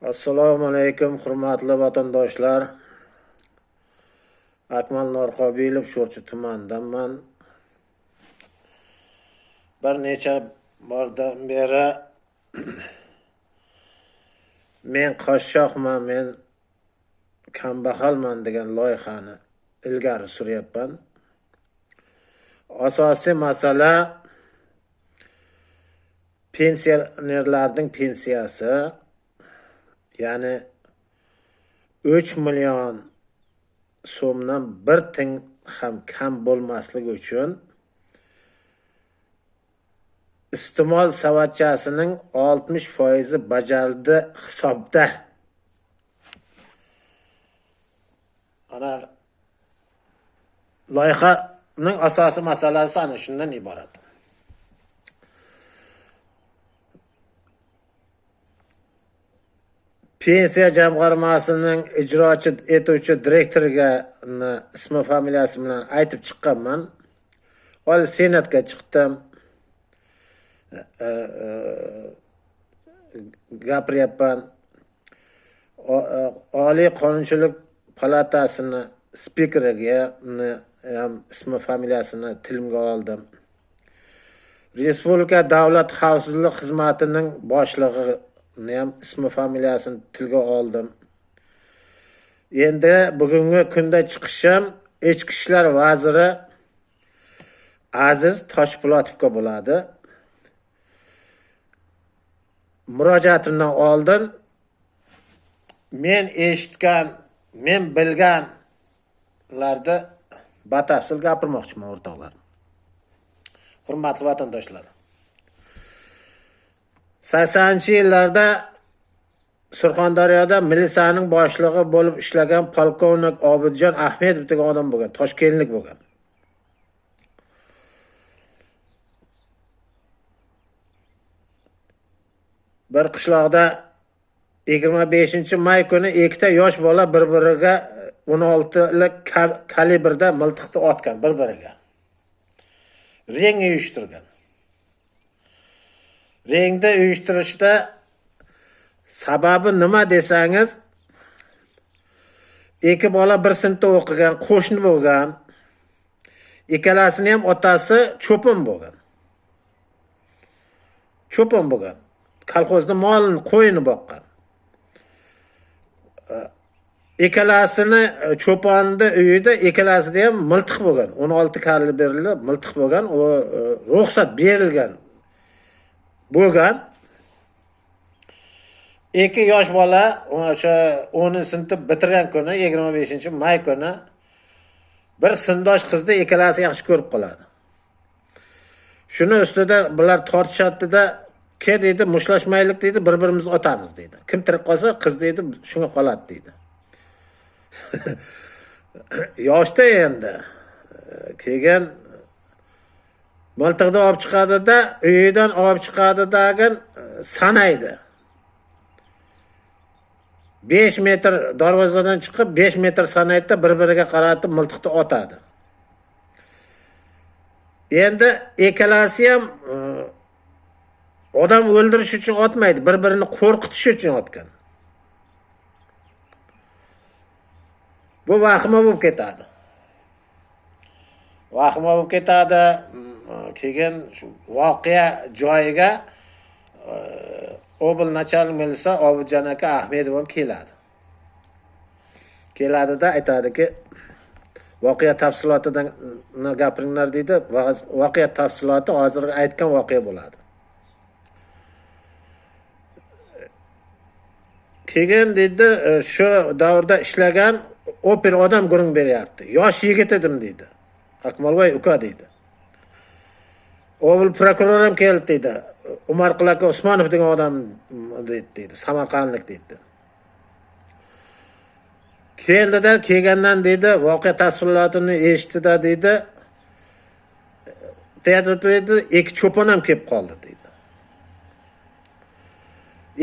Assalomu alaykum, hurmatli vatandoshlar. Akmal Norqobilov Sho'rchi tumanidanman. Bir necha bordan beri men qashshoqman, men kambag'alman degan loyihani ilgari suryapman. Asosiy masala pensionerlarning pensiyasi, ya'ni 3 million so'mdan bir ting ham kam bo'lmasligi uchun iste'mol savatchasining 60% bajarildi hisobda. Ana loyihaning asosiy masalasi ana shundan iborat. Pensiya jamg'armasining ijrochi etuvchi direktoriga ismi familiyasi bilan aytib chiqqanman. Hozir senatga chiqdim. Gapiryapman. Oliy qonunchilik palatasini spikeriga ham ismi familiyasini tilimga oldim. Respublika davlat xavfsizlik xizmatining boshlig'i ham ismi familiyasini tilga oldim. Endi bugungi kunda chiqishim Ichki ishlar vaziri Aziz Toshpo'latovga bo'ladi. Murojaatimdan oldin men eshitgan, men bilganlarni batafsil gapirmoqchiman, o'rtoqlar. Hurmatli vatandoshlar. 80-yillarda Surxondaryoda militsiyaning boshlig'i bo'lib ishlagan polkovnik Obidjon Ahmedov degan odam bo'lgan, toshkentlik bo'lgan. Bir qishloqda 25-may kuni ikkita yosh bola bir-biriga 16lik kalibrda miltiqni otgan bir-biriga. Reng uyushtirgan. Rengda uyushtirishda sababi nima desangiz, ikki bola bir sinfda o'qigan, qo'shni bo'lgan. Ikkalasini ham otasi cho'pon bo'lgan. Cho'pon bo'lgan. Kolxozda molni, qo'yini boqqan. Ikkalasini cho'ponni uyida ikkalasida ham miltiq bo'lgan. 16 kalibrli miltiq bo'lgan, u ruxsat berilgan bo'lgan. Ikki yosh bola o'sha 10-sinfni bitirgan kuni 25-may kuni bir sindosh qizni ikkalasi yaxshi ko'rib qoladi. Shuni ustida bular tortishadi-da, "Ke" deydi, "Mushlashmaylik" deydi, "Bir-birimizni otamiz" deydi. Kim tirik qolsa qiz deydi, shunga qoladi deydi. Yoshda endi keyin miltiqni olib chiqadi-da, uyidan olib chiqadi-dagin sanaydi. 5 metr darvozadan chiqib 5 metr sanaydi, bir-biriga qaratib miltiqni otadi. Endi ikkalasi ham odam o'ldirish uchun otmaydi, bir-birini qo'rqitish uchun otgan. Bu vahima bo'lib ketadi. Vahima bo'lib ketadi. Keyin voqea joyiga obil nachalnik militsiya Obidjon aka Ahmedov ham keladi. Keladi-da aytadiki, voqea tafsilotidan gapiringlar deydi. Voqea tafsiloti hozir aytgan voqea bo'ladi. Keyin dedi, shu davrda ishlagan oper odam guring beryapti. Yosh yigit edim deydi. Akmalboy uka deydi. Obil prokuror ham keldi deydi. Umarqul aka Usmonov degan odam deydi, Samarqandlik deydi. Keldi-da, kelgandan deydi, voqea tafsilotini eshitdi-da deydi. Deydi, ikki cho'pon ham kelib qoldi deydi.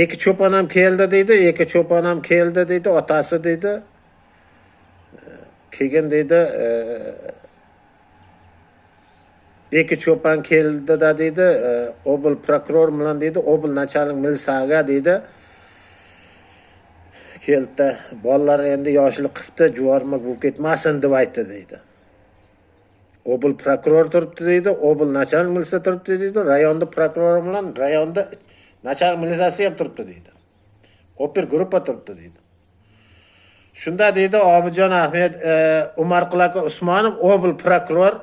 Ikki cho'pon ham keldi deydi, ikki cho'pon ham keldi deydi, otasi deydi. Keyin deydi, ikki cho'pon keldi-da deydi, obil prokuror bilan deydi, obil nachalnik militsiyaga deydi, keldi. Bolalar endi yoshlik qilibdi, juvormak bo'lib ketmasin deb aytdi deydi. Obul prokuror turibdi deydi, obul nachalnik militsiya turibdi deydi, rayonda prokuror bilan rayonda nachalnik militsiyasi ham turibdi deydi. Oper gruppa turibdi deydi. Shunda deydi Obidjon Ahmed Umarqul aka Usmonov obul prokuror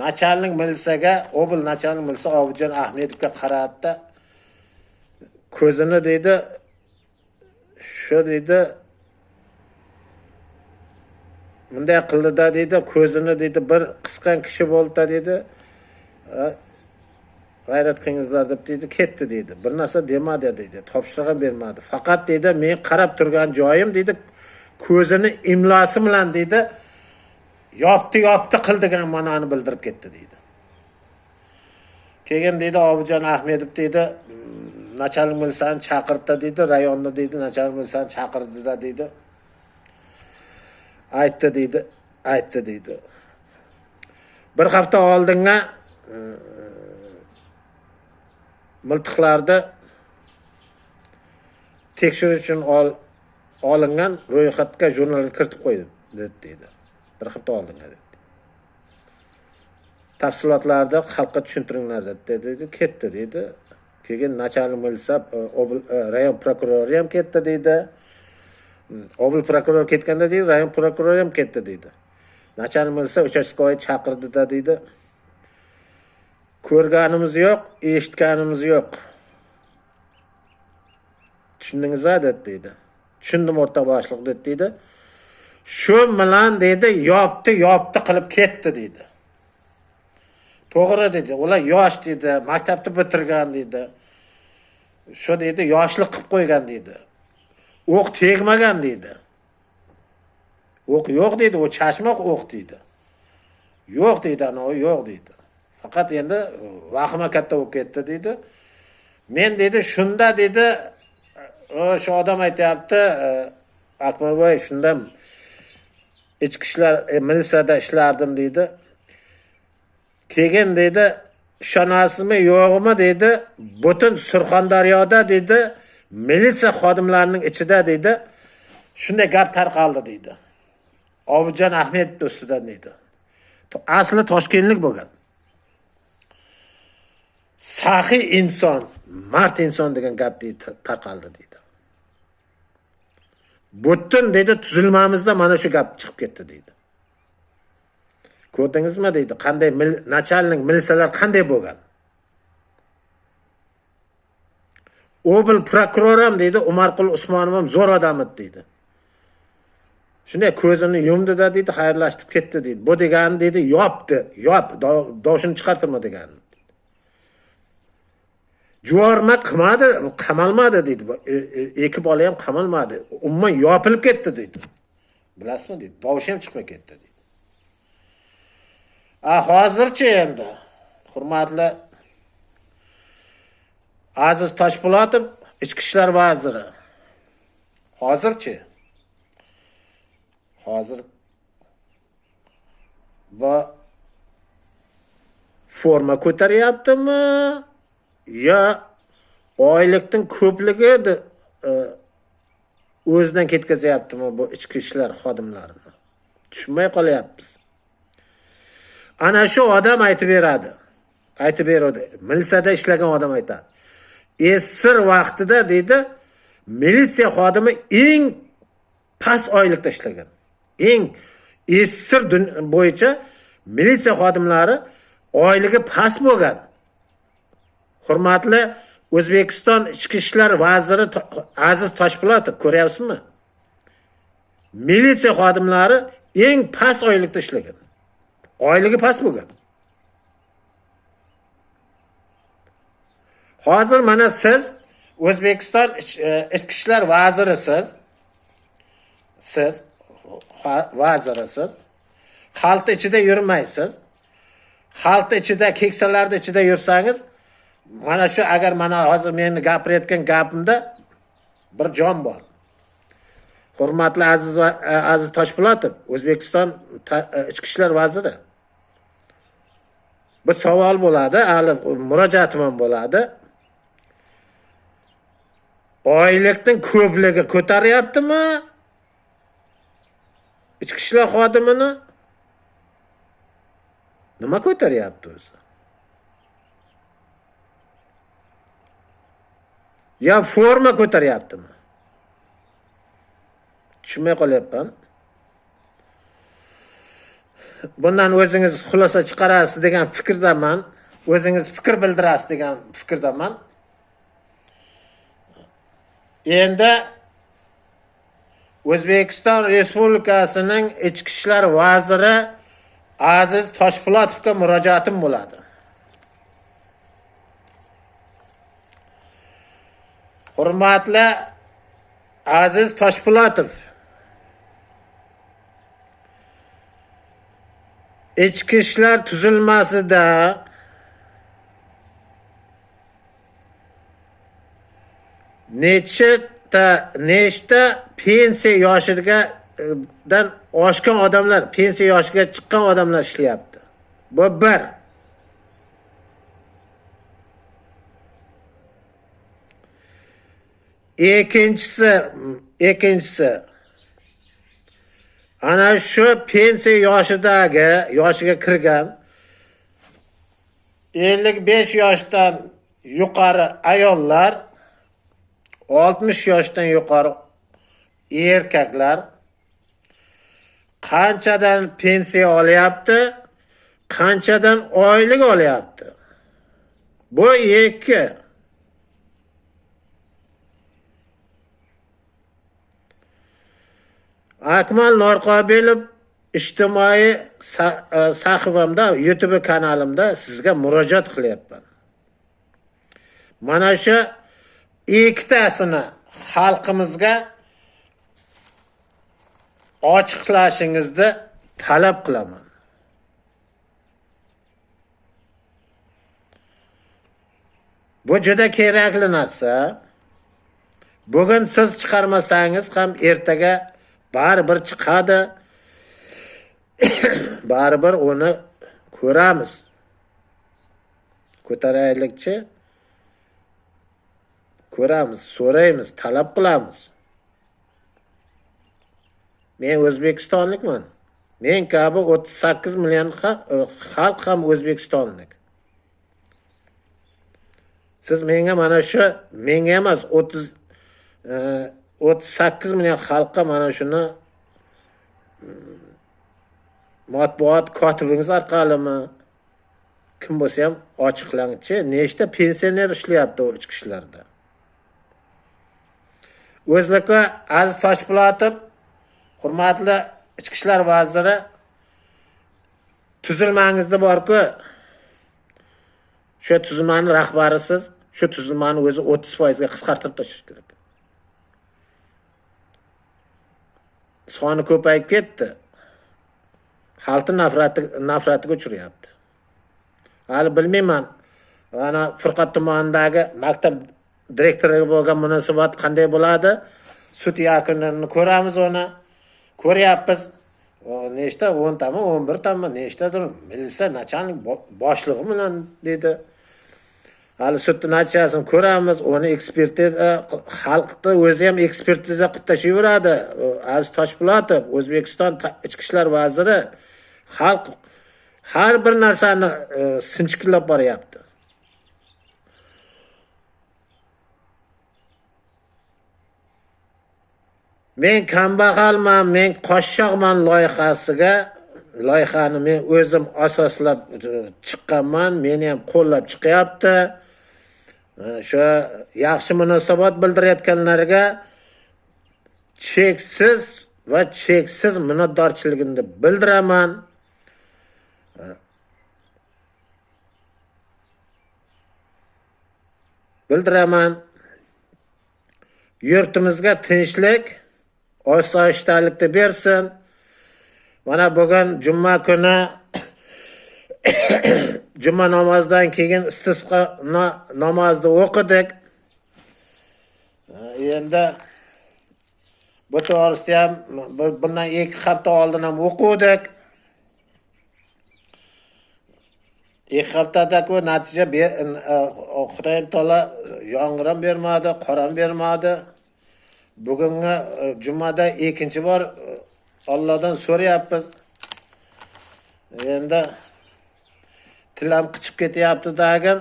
nachalnik militsiyaga, obul nachalnik militsiya Obidjon Ahmedovga qaratdi. Ko'zini deydi shu deydi bunday qildida deydi, ko'zini deydi bir qisqan kishi bo'ldi deydi. G'ayrat qilingizlar deb deydi, ketdi deydi. Bir narsa demadi deydi, topshiriq ham bermadi. Faqat deydi men qarab turgan joyim deydi, ko'zini imlosi bilan deydi yopti qildigan ma'noni bildirib ketdi deydi. Keyin deydi Obidjon Ahmedov deydi nachalnik militsiyani chaqirdi deydi, rayonni deydi nachalnik militsiyani chaqirdi deydi. Aytdi deydi. Bir hafta oldinga miltiqlarda tekshirish uchun olingan ro'yxatga jurnalga kiritib qo'ydi deydi. Bir hafta oldinga dedi. Tafsilotlarni xalqqa tushuntiringlar dedi. Ketdi deydi. Keyin nachalnik militsiya rayon prokurori ham ketdi deydi. Obul prokuror ketganda deydi, rayon prokurori ham ketdi deydi. Nachalnik militsiya uchastkavoy chaqirdi deydi. Ko'rganimiz yo'q, eshitganimiz yo'q. Tushundingizmi deydi. Tushundim o'rta boshliq deydi. Shu bilan deydi yopti qilib ketdi deydi. To'g'ri deydi. Ular yosh deydi, maktabni bitirgan deydi. Shu deydi yoshlik qilib qo'ygan deydi. O'q tegmagan deydi. O'q yo'q deydi, o chashmoq o'q deydi. Yo'q deydi, o yo'q deydi. Faqat endi vahima katta bo'lib ketdi deydi. Men deydi shunda deydi shu odam aytayapti, Akmalboy shunda ichki ishlar militsiyada ishlardim deydi. Keyin deydi ishonasizmi yo'qmi deydi, butun Surxondaryoda deydi militsiya xodimlarining ichida deydi shunday gap tarqaldi deydi. Obidjon Ahmedov ustidan deydi. Asli toshkentlik bo'lgan. Saxiy inson, mard inson degan gap deydi tarqaldi deydi. Butun deydi tuzilmamizda mana shu gap chiqib ketdi deydi. Ko'rdingizmi deydi, qanday nachalnik militsiyalar qanday bo'lgan? Obul prokuror ham deydi, Umarqul Usmonov ham zo'r odam edi deydi. Shunday ko'zini yumdi deydi, xayrlashib ketdi deydi. Bu degani deydi, doshini chiqartirma degani. Juvormak qilmadi, qamalmadi deydi. Ikki bola ham qamalmadi. Umuman yopilib ketdi deydi. Bilasizmi deydi, doshi ham chiqmay ketdi deydi. Hozirchi endi hurmatli Aziz Toshpo'latov ichki ishlar vaziri. Hozir va forma ko'taryaptimi yo oylikning ko'pligi o'zidan ketkazyaptimi bu ichki ishlar xodimlarini? Tushunmay qolyapmiz. Ana shu odam aytib beradi. Militsiyada ishlagan odam aytadi. Esir vaqtida deydi, militsiya xodimi eng past oylikda ishlagan. Eng esir bo'yicha militsiya xodimlari oyligi past bo'lgan. Hurmatli O'zbekiston ichki ishlar vaziri Aziz Toshpo'latov, ko'ryapsizmi? Militsiya xodimlari eng past oylikda ishlagan. Oyligi past bo'lgan. Hozir mana siz O'zbekiston ichki ishlar vazirisiz. Siz vazirisiz. Xalq ichida yurmaysiz. Xalq ichida, keksalarda ichida yursangiz, mana shu agar mana hozir meni gapirayotgan gapimda bir jon bor. Hurmatli Aziz Toshpo'latov, O'zbekiston ichki ishlar vaziri. Bir savol bo'ladi, hali murojaatim ham bo'ladi. oylikning ko'pligi ko'taryaptimi? Ichki ishlar xodimini nima ko'taryapti o'zi? Ya forma ko'taryaptimi? Tushunmay qolyapman. Bundan o'zingiz xulosa chiqarasiz degan fikrdaman. O'zingiz fikr bildirasiz degan fikrdaman. Endi O'zbekiston Respublikasining Ichki ishlar vaziri Aziz Toshpo'latovga murojaatim bo'ladi. Hurmatli Aziz Toshpo'latov, ichki ishlar tuzilmasida nechta pensiya yoshidan oshgan odamlar, pensiya yoshiga chiqqan odamlar ishlayapti. Bu bir. Ikkinchisi ana shu pensiya yoshiga kirgan 55 yoshdan yuqori ayollar, 60 yoshdan yuqori erkaklar qanchadan pensiya olyapti, qanchadan oylik olyapti? Bu ikki. Akmal Norqobilov ijtimoiy sahifamda, YouTube kanalimda sizga murojaat qilyapman. Mana shu ikkitasini xalqimizga ochiqlashingizni talab qilaman. Bu juda kerakli narsa. Bugun siz chiqarmasangiz ham ertaga baribir chiqadi. Baribir uni ko'ramiz. Ko'taraylikchi. Ko'ramiz, so'raymiz, talab qilamiz. Men O'zbekistonlikman. Men kabi 38 million xalq ham O'zbekistonlik. Siz menga mana shu, menga emas 38 million xalqqa mana shuni matbuot kotibingiz orqalimi kim bo'lsa ham ochiqlangchi, nechta pensioner ishlayapti o ichki ishlarda? O'zlika Aziz Toshpo'latov, hurmatli ichki ishlar vaziri, tuzilmangizda bor-ku, shu tuzilmaning rahbarisiz, shu tuzilmani o'zi 30% ga qisqartirib tashlash kerak. Soni ko'payib ketdi. Xalqni nafratiga uchrayapti. Hali bilmayman, ana Furqat tumanidagi maktab direktoriga bo'lgan munosabat qanday bo'ladi? Sud yakunlarini ko'ramiz uni. Ko'ryapmiz. Nechta 10 tami, 11 tami, nechtadir militsiya nachalnik boshlig'i bilan dedi. Hali sudning natijasini ko'ramiz. Uni ekspertiza, xalqni o'zi ham ekspertiza qilib tashlayveradi. Aziz Toshpo'latov, O'zbekiston ichki ishlar vaziri, xalq har bir narsani sinchiklab boryapti. Men kambag'alman, men qo'shshoqman loyihani men o'zim asoslab chiqqanman, meni ham qo'llab chiqyapti. Shu yaxshi munosabat bildirayotganlarga cheksiz minnatdorchiligimni bildiraman. Yurtimizga tinchlik, osoyishtalikni bersin. Mana bugun juma kuni juma namozidan keyin istisqo namozni o'qidik. Endi bu to'g'risida ham bundan 2 hafta oldin ham o'qidik. İlk haftada bu natija Xudoy taolo yomg'ir ham bermadi, qor ham bermadi. Bugungi jumada ikkinchi bor Allohdan so'rayapmiz. Endi tilam qichib ketyapti dagin.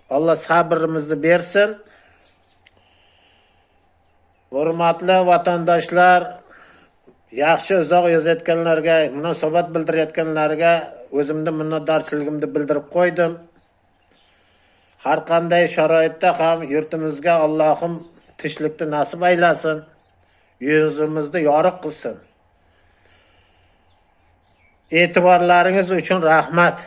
Allah sabrimizni bersin. Hurmatli vatandoshlar, yaxshi uzoq yozayotganlarga, munosabat bildirayotganlarga o'zimni minnatdorchiligimni bildirib qo'ydim. Har qanday sharoitda ham yurtimizga Allohim tinchlikni nasib aylasin. Yuzimizni yorug' qilsin. E'tiborlaringiz uchun rahmat.